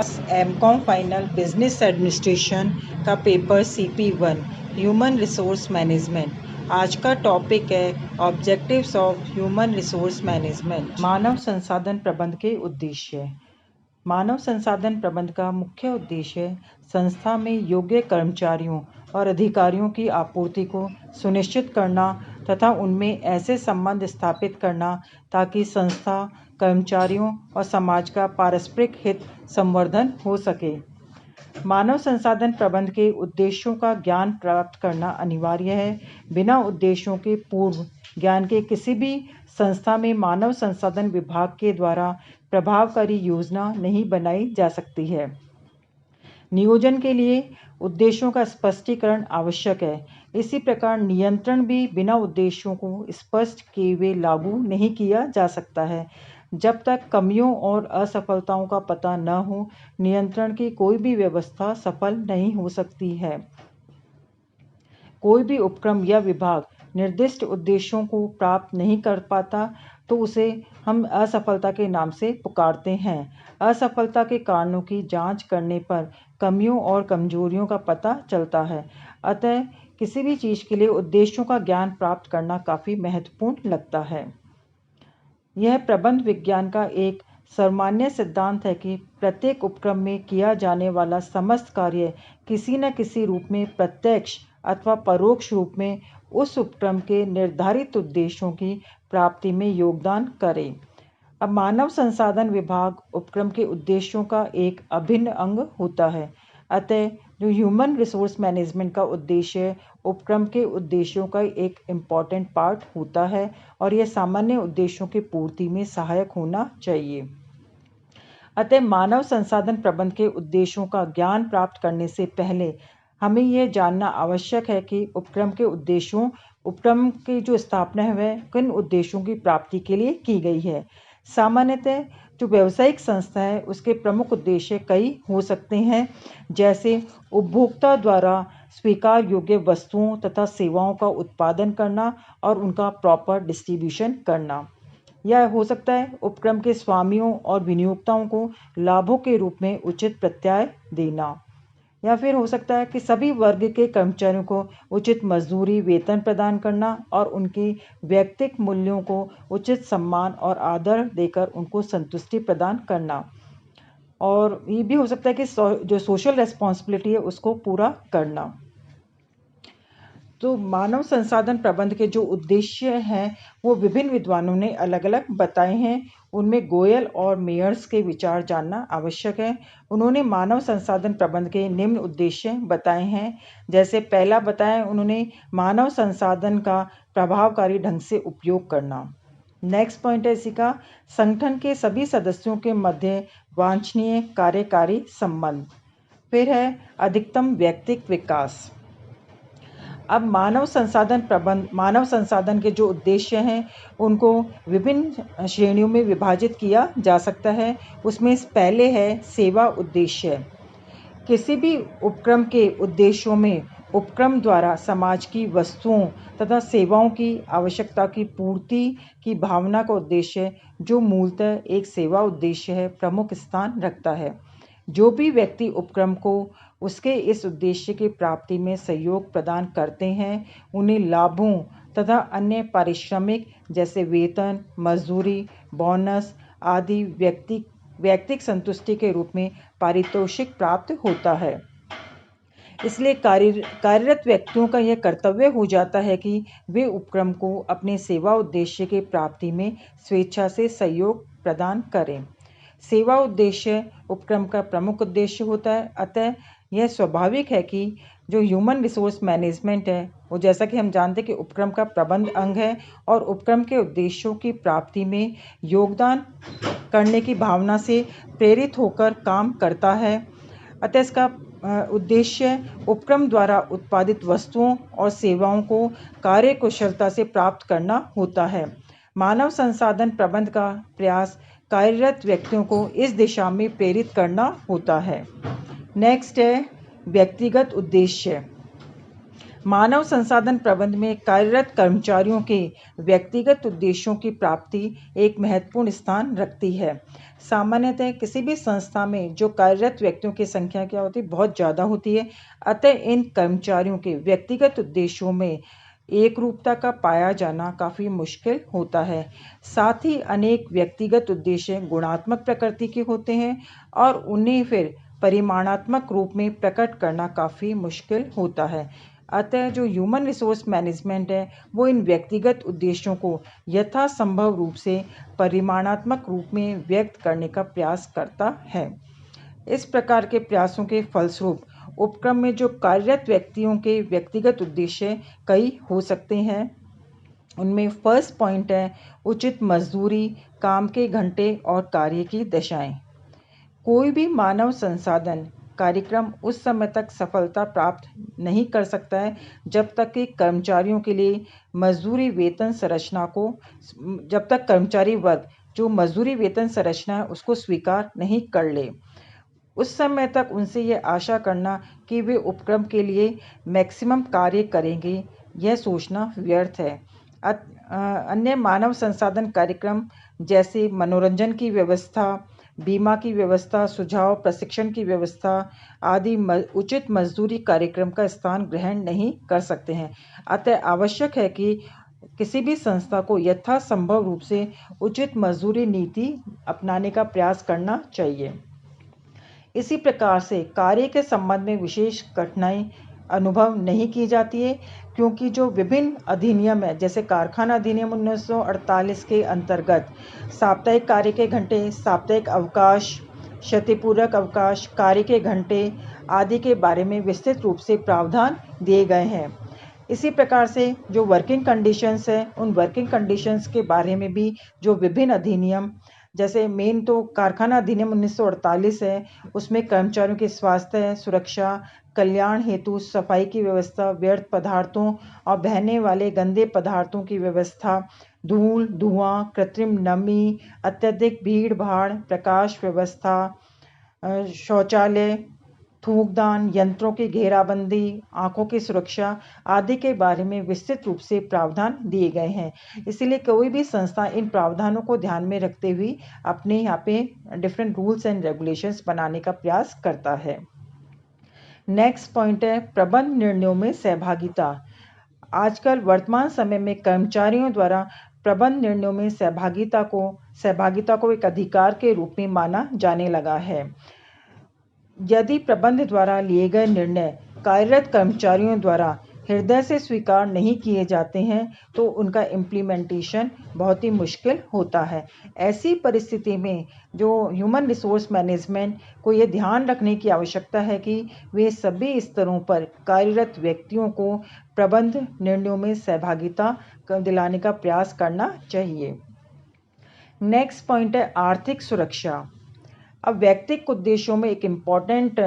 MCom final business administration का paper CP1 human resource management. आज का टॉपिक है objectives of human resource management. मानव संसाधन प्रबंध के उद्देश्य। मानव संसाधन प्रबंध का मुख्य उद्देश्य संस्था में योग्य कर्मचारियों और अधिकारियों की आपूर्ति को सुनिश्चित करना तथा उनमें ऐसे संबंध स्थापित करना ताकि संस्था, कर्मचारियों और समाज का पारस्परिक हित संवर्धन हो सके। मानव संसाधन प्रबंध के उद्देश्यों का ज्ञान प्राप्त करना अनिवार्य है। बिना उद्देश्यों के पूर्व ज्ञान के किसी भी संस्था में मानव संसाधन विभाग के द्वारा प्रभावकारी योजना नहीं बनाई जा सकती है। नियोजन के लिए उद्देश्यों का स्पष्टीकरण आवश्यक है। इसी प्रकार नियंत्रण भी बिना उद्देश्यों को स्पष्ट किए हुए लागू नहीं किया जा सकता है। जब तक कमियों और असफलताओं का पता न हो, नियंत्रण की कोई भी व्यवस्था सफल नहीं हो सकती है। कोई भी उपक्रम या विभाग निर्दिष्ट उद्देश्यों को प्राप्त नहीं कर पाता तो उसे हम असफलता के नाम से पुकारते हैं। असफलता के कारणों की जांच करने पर कमियों और कमजोरियों का पता चलता है। अतः किसी भी चीज़ के लिए उद्देश्यों का ज्ञान प्राप्त करना काफ़ी महत्वपूर्ण लगता है। यह प्रबंध विज्ञान का एक सर्वमान्य सिद्धांत है कि प्रत्येक उपक्रम में किया जाने वाला समस्त कार्य किसी न किसी रूप में प्रत्यक्ष अथवा परोक्ष रूप में उस उपक्रम के निर्धारित उद्देश्यों की प्राप्ति में योगदान करे। अब मानव संसाधन विभाग उपक्रम के उद्देश्यों का एक अभिन्न अंग होता है। अतः जो ह्यूमन रिसोर्स मैनेजमेंट का उद्देश्य उपक्रम के उद्देश्यों का एक इम्पॉर्टेंट पार्ट होता है और यह सामान्य उद्देश्यों की पूर्ति में सहायक होना चाहिए। अतः मानव संसाधन प्रबंध के उद्देश्यों का ज्ञान प्राप्त करने से पहले हमें यह जानना आवश्यक है कि उपक्रम की जो स्थापना है वह किन उद्देश्यों की प्राप्ति के लिए की गई है। सामान्यतः जो व्यावसायिक संस्था है उसके प्रमुख उद्देश्य कई हो सकते हैं, जैसे उपभोक्ता द्वारा स्वीकार योग्य वस्तुओं तथा सेवाओं का उत्पादन करना और उनका प्रॉपर डिस्ट्रीब्यूशन करना। यह हो सकता है उपक्रम के स्वामियों और विनियोक्ताओं को लाभों के रूप में उचित प्रत्याय देना, या फिर हो सकता है कि सभी वर्ग के कर्मचारियों को उचित मजदूरी वेतन प्रदान करना और उनकी व्यक्तिगत मूल्यों को उचित सम्मान और आदर देकर उनको संतुष्टि प्रदान करना। और ये भी हो सकता है कि जो सोशल रेस्पॉन्सिबिलिटी है उसको पूरा करना। तो मानव संसाधन प्रबंध के जो उद्देश्य हैं वो विभिन्न विद्वानों ने अलग अलग बताए हैं। उनमें गोयल और मेयर्स के विचार जानना आवश्यक है। उन्होंने मानव संसाधन प्रबंध के निम्न उद्देश्य बताए हैं। जैसे पहला बताया उन्होंने मानव संसाधन का प्रभावकारी ढंग से उपयोग करना। नेक्स्ट पॉइंट है इसी का संगठन के सभी सदस्यों के मध्य वांछनीय कार्यकारी संबंध। फिर है अधिकतम व्यक्तिगत विकास। अब मानव संसाधन के जो उद्देश्य हैं उनको विभिन्न श्रेणियों में विभाजित किया जा सकता है। उसमें पहले है सेवा उद्देश्य। किसी भी उपक्रम के उद्देश्यों में उपक्रम द्वारा समाज की वस्तुओं तथा सेवाओं की आवश्यकता की पूर्ति की भावना का उद्देश्य, जो मूलतः एक सेवा उद्देश्य है, प्रमुख स्थान रखता है। जो भी व्यक्ति उपक्रम को उसके इस उद्देश्य की प्राप्ति में सहयोग प्रदान करते हैं, उन्हें लाभों तथा अन्य पारिश्रमिक जैसे वेतन, मजदूरी, बोनस आदि व्यक्तिगत संतुष्टि के रूप में पारितोषिक प्राप्त होता है। इसलिए कार्यरत व्यक्तियों का यह कर्तव्य हो जाता है कि वे उपक्रम को अपने सेवा उद्देश्य की प्राप्ति में स्वेच्छा से सहयोग प्रदान करें। सेवा उद्देश्य उपक्रम का प्रमुख उद्देश्य होता है। अतः यह स्वाभाविक है कि जो ह्यूमन रिसोर्स मैनेजमेंट है वो, जैसा कि हम जानते हैं कि उपक्रम का प्रबंध अंग है और उपक्रम के उद्देश्यों की प्राप्ति में योगदान करने की भावना से प्रेरित होकर काम करता है। अतः इसका उद्देश्य उपक्रम द्वारा उत्पादित वस्तुओं और सेवाओं को कार्यकुशलता से प्राप्त करना होता है। मानव संसाधन प्रबंध का प्रयास कार्यरत व्यक्तियों को इस दिशा में प्रेरित करना होता है। नेक्स्ट है व्यक्तिगत उद्देश्य। मानव संसाधन प्रबंधन में कार्यरत कर्मचारियों के व्यक्तिगत उद्देश्यों की प्राप्ति एक महत्वपूर्ण स्थान रखती है। सामान्यतः किसी भी संस्था में जो कार्यरत व्यक्तियों की संख्या क्या होती है, बहुत ज़्यादा होती है। अतः इन कर्मचारियों के व्यक्तिगत उद्देश्यों में एकरूपता का पाया जाना काफ़ी मुश्किल होता है। साथ ही अनेक व्यक्तिगत उद्देश्य गुणात्मक प्रकृति के होते हैं और उन्हें फिर परिमाणात्मक रूप में प्रकट करना काफ़ी मुश्किल होता है। अतः जो ह्यूमन रिसोर्स मैनेजमेंट है वो इन व्यक्तिगत उद्देश्यों को यथासंभव रूप से परिमाणात्मक रूप में व्यक्त करने का प्रयास करता है। इस प्रकार के प्रयासों के फलस्वरूप उपक्रम में जो कार्यरत व्यक्तियों के व्यक्तिगत उद्देश्य कई हो सकते हैं। उनमें फर्स्ट पॉइंट है उचित मजदूरी, काम के घंटे और कार्य की दशाएं। कोई भी मानव संसाधन कार्यक्रम उस समय तक सफलता प्राप्त नहीं कर सकता है जब तक कि कर्मचारियों के लिए मजदूरी वेतन संरचना को जब तक कर्मचारी वर्ग जो मजदूरी वेतन संरचना है उसको स्वीकार नहीं कर ले। उस समय तक उनसे ये आशा करना कि वे उपक्रम के लिए मैक्सिमम कार्य करेंगे, यह सोचना व्यर्थ है। अन्य मानव संसाधन कार्यक्रम जैसे मनोरंजन की व्यवस्था, बीमा की व्यवस्था, सुझाव, प्रशिक्षण की व्यवस्था आदि उचित मजदूरी कार्यक्रम का स्थान ग्रहण नहीं कर सकते हैं। अतः आवश्यक है कि किसी भी संस्था को यथासंभव रूप से उचित मजदूरी नीति अपनाने का प्रयास करना चाहिए। इसी प्रकार से कार्य के संबंध में विशेष कठिनाई अनुभव नहीं की जाती है, क्योंकि जो विभिन्न अधिनियम है जैसे कारखाना अधिनियम 1948 के अंतर्गत साप्ताहिक कार्य के घंटे, साप्ताहिक अवकाश, क्षतिपूरक अवकाश, कार्य के घंटे आदि के बारे में विस्तृत रूप से प्रावधान दिए गए हैं। इसी प्रकार से जो वर्किंग कंडीशंस है उन वर्किंग कंडीशंस के बारे में भी जो विभिन्न अधिनियम जैसे मेन तो कारखाना अधिनियम 1948 है, उसमें कर्मचारियों के स्वास्थ्य, सुरक्षा, कल्याण हेतु सफाई की व्यवस्था, व्यर्थ पदार्थों और बहने वाले गंदे पदार्थों की व्यवस्था, धूल, धुआं, कृत्रिम नमी, अत्यधिक भीड़ भाड़, प्रकाश व्यवस्था, शौचालय, थूकदान, यंत्रों की घेराबंदी, आंखों की सुरक्षा आदि के बारे में विस्तृत रूप से प्रावधान दिए गए हैं। इसलिए कोई भी संस्था इन प्रावधानों को ध्यान में रखते हुए अपने यहाँ पे डिफरेंट रूल्स एंड रेगुलेशंस बनाने का प्रयास करता है। नेक्स्ट पॉइंट है प्रबंध निर्णयों में सहभागिता। आजकल वर्तमान समय में कर्मचारियों द्वारा प्रबंध निर्णयों में सहभागिता को एक अधिकार के रूप में माना जाने लगा है। यदि प्रबंध द्वारा लिए गए निर्णय कार्यरत कर्मचारियों द्वारा हृदय से स्वीकार नहीं किए जाते हैं तो उनका इम्प्लीमेंटेशन बहुत ही मुश्किल होता है। ऐसी परिस्थिति में जो ह्यूमन रिसोर्स मैनेजमेंट को ये ध्यान रखने की आवश्यकता है कि वे सभी स्तरों पर कार्यरत व्यक्तियों को प्रबंध निर्णयों में सहभागिता दिलाने का प्रयास करना चाहिए। नेक्स्ट पॉइंट है आर्थिक सुरक्षा। अब व्यक्तिगत उद्देश्यों में एक इम्पॉर्टेंट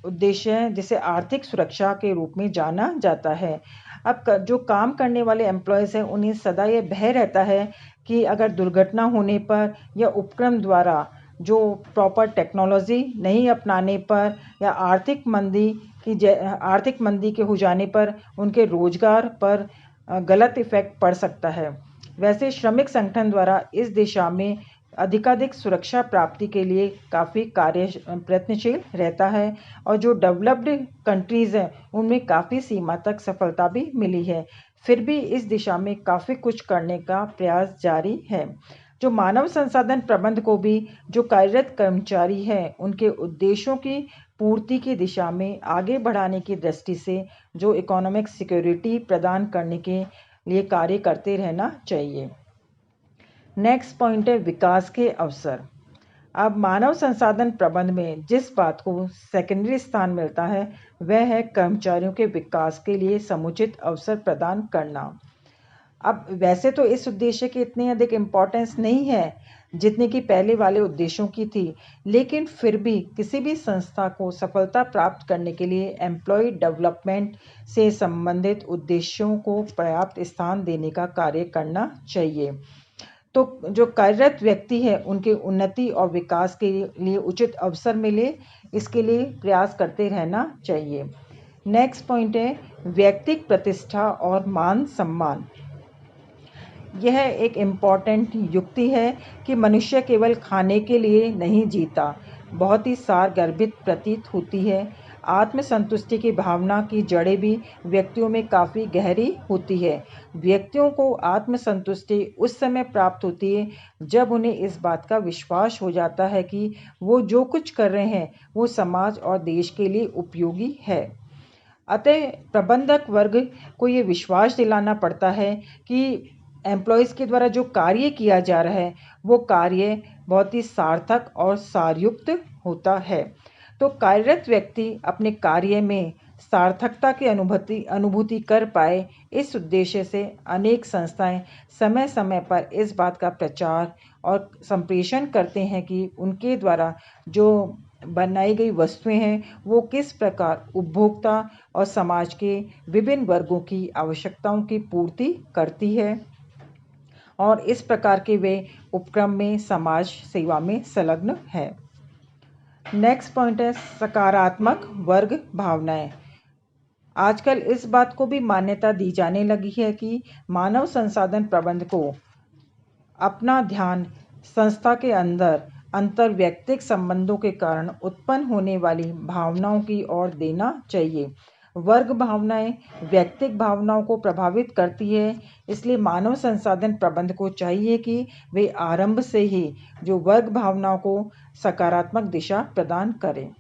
उद्देश्य है जिसे आर्थिक सुरक्षा के रूप में जाना जाता है। अब जो काम करने वाले एम्प्लॉयज़ हैं उन्हें सदा ये भय रहता है कि अगर दुर्घटना होने पर या उपक्रम द्वारा जो प्रॉपर टेक्नोलॉजी नहीं अपनाने पर या आर्थिक मंदी के हो जाने पर उनके रोजगार पर गलत इफेक्ट पड़ सकता है। वैसे श्रमिक संगठन द्वारा इस दिशा में अधिकाधिक सुरक्षा प्राप्ति के लिए काफ़ी प्रयत्नशील रहता है और जो डेवलप्ड कंट्रीज़ हैं उनमें काफ़ी सीमा तक सफलता भी मिली है। फिर भी इस दिशा में काफ़ी कुछ करने का प्रयास जारी है। जो मानव संसाधन प्रबंध को भी जो कार्यरत कर्मचारी हैं उनके उद्देश्यों की पूर्ति की दिशा में आगे बढ़ाने की दृष्टि से जो इकोनॉमिक सिक्योरिटी प्रदान करने के लिए कार्य करते रहना चाहिए। नेक्स्ट पॉइंट है विकास के अवसर। अब मानव संसाधन प्रबंध में जिस बात को सेकेंडरी स्थान मिलता है वह है कर्मचारियों के विकास के लिए समुचित अवसर प्रदान करना। अब वैसे तो इस उद्देश्य की इतनी अधिक इम्पोर्टेंस नहीं है जितने की पहले वाले उद्देश्यों की थी, लेकिन फिर भी किसी भी संस्था को सफलता प्राप्त करने के लिए एम्प्लॉय डेवलपमेंट से संबंधित उद्देश्यों को पर्याप्त स्थान देने का कार्य करना चाहिए। तो जो कार्यरत व्यक्ति है उनके उन्नति और विकास के लिए उचित अवसर मिले, इसके लिए प्रयास करते रहना चाहिए। नेक्स्ट पॉइंट है व्यक्तिगत प्रतिष्ठा और मान सम्मान। यह एक इम्पॉर्टेंट युक्ति है कि मनुष्य केवल खाने के लिए नहीं जीता, बहुत ही सारगर्भित प्रतीत होती है। आत्मसंतुष्टि की भावना की जड़ें भी व्यक्तियों में काफ़ी गहरी होती है। व्यक्तियों को आत्मसंतुष्टि उस समय प्राप्त होती है जब उन्हें इस बात का विश्वास हो जाता है कि वो जो कुछ कर रहे हैं वो समाज और देश के लिए उपयोगी है। अतः प्रबंधक वर्ग को ये विश्वास दिलाना पड़ता है कि एम्प्लॉयज़ के द्वारा जो कार्य किया जा रहा है वो कार्य बहुत ही सार्थक और सारयुक्त होता है। तो कार्यरत व्यक्ति अपने कार्य में सार्थकता की अनुभूति कर पाए, इस उद्देश्य से अनेक संस्थाएं समय समय पर इस बात का प्रचार और संप्रेषण करते हैं कि उनके द्वारा जो बनाई गई वस्तुएं हैं वो किस प्रकार उपभोक्ता और समाज के विभिन्न वर्गों की आवश्यकताओं की पूर्ति करती है और इस प्रकार के वे उपक्रम में समाज सेवा में संलग्न है। नेक्स्ट पॉइंट है सकारात्मक वर्ग भावनाएं। आजकल इस बात को भी मान्यता दी जाने लगी है कि मानव संसाधन प्रबंधन को अपना ध्यान संस्था के अंदर अंतर्वैयक्तिक संबंधों के कारण उत्पन्न होने वाली भावनाओं की ओर देना चाहिए। वर्ग भावनाएं व्यक्तिगत भावनाओं को प्रभावित करती है, इसलिए मानव संसाधन प्रबंधन को चाहिए कि वे आरंभ से ही जो वर्ग भावनाओं को सकारात्मक दिशा प्रदान करें।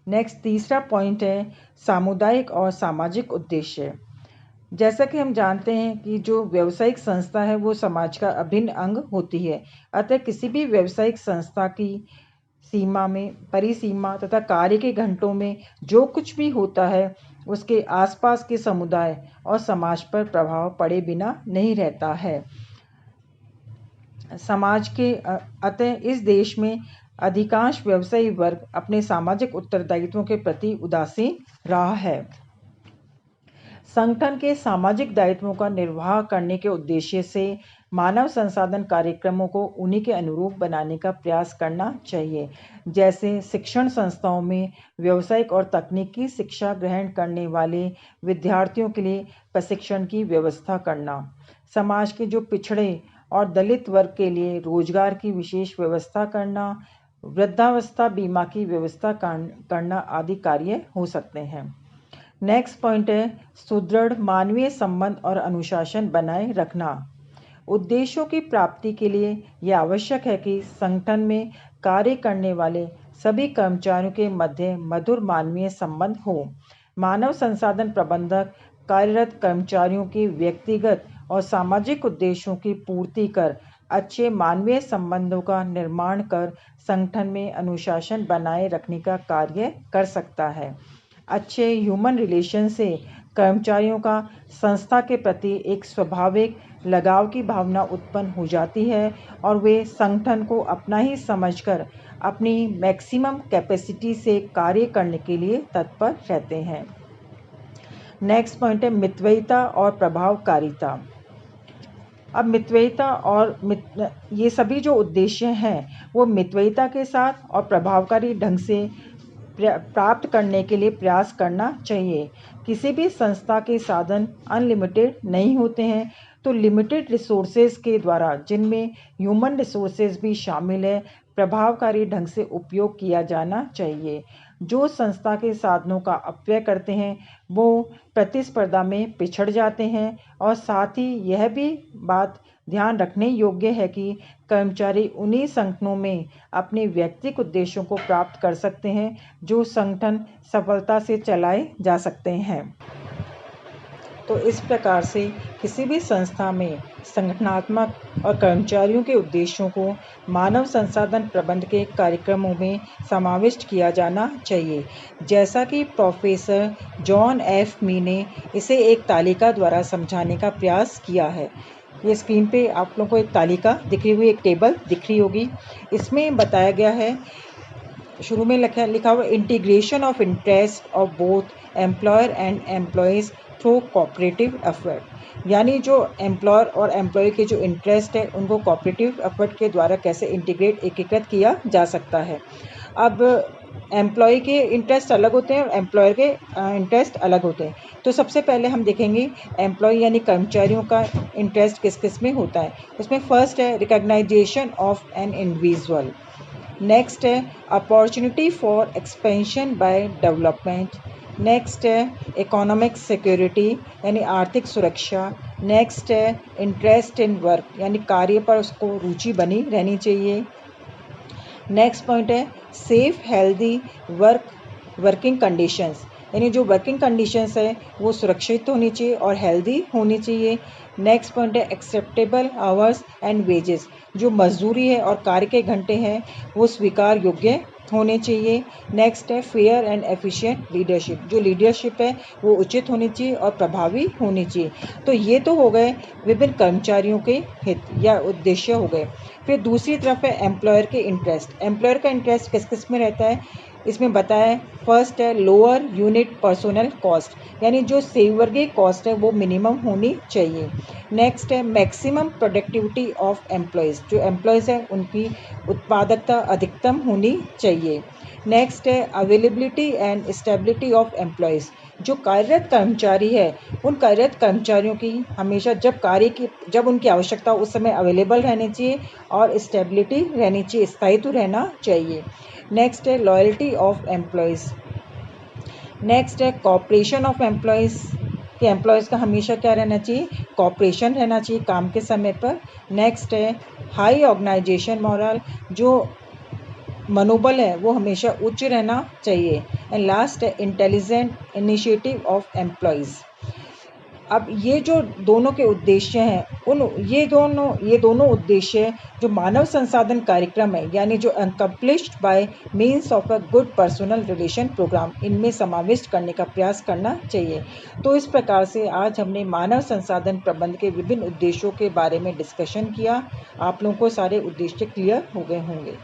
नेक्स्ट तीसरा पॉइंट है सामुदायिक और सामाजिक उद्देश्य। जैसा कि हम जानते हैं कि जो व्यावसायिक संस्था है वो समाज का अभिन्न अंग होती है। अतः किसी भी व्यावसायिक संस्था की सीमा में परिसीमा तथा कार्य के घंटों में जो कुछ भी होता है उसके आसपास के समुदाय और समाज पर प्रभाव पड़े बिना नहीं रहता है। समाज के अतः इस देश में अधिकांश व्यवसायी वर्ग अपने सामाजिक उत्तरदायित्वों के प्रति उदासीन रहा है। संगठन के सामाजिक दायित्वों का निर्वाह करने के उद्देश्य से मानव संसाधन कार्यक्रमों को उन्हीं के अनुरूप बनाने का प्रयास करना चाहिए। जैसे शिक्षण संस्थाओं में व्यावसायिक और तकनीकी शिक्षा ग्रहण करने वाले विद्यार्थियों के लिए प्रशिक्षण की व्यवस्था करना, समाज के जो पिछड़े और दलित वर्ग के लिए रोजगार की विशेष व्यवस्था करना, वृद्धावस्था बीमा की व्यवस्था करना आदि कार्य हो सकते हैं। नेक्स्ट पॉइंट है सुदृढ़ मानवीय संबंध और अनुशासन बनाए रखना। उद्देश्यों की प्राप्ति के लिए यह आवश्यक है कि संगठन में कार्य करने वाले सभी कर्मचारियों के मध्य मधुर मानवीय संबंध हो। मानव संसाधन प्रबंधक कार्यरत कर्मचारियों के व्यक्तिगत और सामाजिक उद्देश्यों की पूर्ति कर अच्छे मानवीय संबंधों का निर्माण कर संगठन में अनुशासन बनाए रखने का कार्य कर सकता है। अच्छे ह्यूमन रिलेशन से कर्मचारियों का संस्था के प्रति एक स्वाभाविक लगाव की भावना उत्पन्न हो जाती है और वे संगठन को अपना ही समझकर अपनी मैक्सिमम कैपेसिटी से कार्य करने के लिए तत्पर रहते हैं। नेक्स्ट पॉइंट है मितव्ययिता और प्रभावकारिता। अब मितव्ययिता और ये सभी जो उद्देश्य हैं वो मितव्ययिता के साथ और प्रभावकारी ढंग से प्राप्त करने के लिए प्रयास करना चाहिए। किसी भी संस्था के साधन अनलिमिटेड नहीं होते हैं, तो लिमिटेड रिसोर्सेज के द्वारा, जिनमें ह्यूमन रिसोर्सेज भी शामिल है, प्रभावकारी ढंग से उपयोग किया जाना चाहिए। जो संस्था के साधनों का अपव्यय करते हैं वो प्रतिस्पर्धा में पिछड़ जाते हैं और साथ ही यह भी बात ध्यान रखने योग्य है कि कर्मचारी उन्हीं संगठनों में अपने व्यक्तिगत उद्देश्यों को प्राप्त कर सकते हैं जो संगठन सफलता से चलाए जा सकते हैं। तो इस प्रकार से किसी भी संस्था में संगठनात्मक और कर्मचारियों के उद्देश्यों को मानव संसाधन प्रबंधन के कार्यक्रमों में समाविष्ट किया जाना चाहिए। जैसा कि प्रोफेसर जॉन एफ मी ने इसे एक तालिका द्वारा समझाने का प्रयास किया है। ये स्क्रीन पे आप लोगों को एक तालिका दिख रही हुई, एक टेबल दिख रही होगी। इसमें बताया गया है, शुरू में लिखा हुआ integration of interest of both employer and employees through cooperative effort, यानी जो एम्प्लॉयर और एम्प्लॉय के जो इंटरेस्ट है उनको कोऑपरेटिव एफर्ट के द्वारा कैसे इंटीग्रेट एकीकृत किया जा सकता है। अब एम्प्लॉय के इंटरेस्ट अलग होते हैं और एम्प्लॉयर के इंटरेस्ट अलग होते हैं। तो सबसे पहले हम देखेंगे एम्प्लॉय यानी कर्मचारियों का इंटरेस्ट किस किस में होता है। उसमें फर्स्ट है recognisation of an individual, next है opportunity for expansion by development, next है इकोनॉमिक सिक्योरिटी यानी आर्थिक सुरक्षा, नेक्स्ट है इंटरेस्ट इन वर्क यानी कार्य पर उसको रुचि बनी रहनी चाहिए, नेक्स्ट पॉइंट है सेफ हेल्दी वर्किंग कंडीशंस यानी जो वर्किंग कंडीशंस है वो सुरक्षित होनी चाहिए और हेल्दी होनी चाहिए। नेक्स्ट पॉइंट है एक्सेप्टेबल आवर्स एंड वेजेस, जो मजदूरी है और कार्य के घंटे हैं वो स्वीकार योग्य होने चाहिए। नेक्स्ट है फेयर एंड एफिशिएंट लीडरशिप, जो लीडरशिप है वो उचित होनी चाहिए और प्रभावी होनी चाहिए। तो ये तो हो गए विभिन्न कर्मचारियों के हित या उद्देश्य हो गए। फिर दूसरी तरफ है एम्प्लॉयर के इंटरेस्ट। एम्प्लॉयर का इंटरेस्ट किस किस में रहता है इसमें बताया। फर्स्ट है लोअर यूनिट पर्सोनल कॉस्ट यानी जो सेवर्गीय कॉस्ट है वो मिनिमम होनी चाहिए। नेक्स्ट है मैक्सिमम प्रोडक्टिविटी ऑफ एम्प्लॉयज़, जो एम्प्लॉयज़ हैं उनकी उत्पादकता अधिकतम होनी चाहिए। नेक्स्ट है availability and stability of employees, जो कार्यरत कर्मचारी है उन कार्यरत कर्मचारियों की हमेशा जब उनकी आवश्यकता उस समय अवेलेबल रहनी चाहिए और स्टेबिलिटी रहनी चाहिए, स्थायित्व रहना चाहिए। नेक्स्ट है लॉयल्टी ऑफ एम्प्लॉयज़, नेक्स्ट है कॉपरेशन ऑफ एम्प्लॉयज़ कि एम्प्लॉयज़ का हमेशा क्या रहना चाहिए, कॉपरेशन रहना चाहिए काम के समय पर। नेक्स्ट है हाई ऑर्गेनाइजेशन मॉरल, जो मनोबल है वो हमेशा उच्च रहना चाहिए। एंड लास्ट है इंटेलिजेंट इनिशिएटिव ऑफ एम्प्लॉयज़। अब ये जो दोनों के उद्देश्य हैं ये दोनों उद्देश्य जो मानव संसाधन कार्यक्रम है यानी जो accomplished by means of a good personal relation program, इनमें समाविष्ट करने का प्रयास करना चाहिए। तो इस प्रकार से आज हमने मानव संसाधन प्रबंध के विभिन्न उद्देश्यों के बारे में डिस्कशन किया। आप लोगों को सारे उद्देश्य क्लियर हो गए होंगे।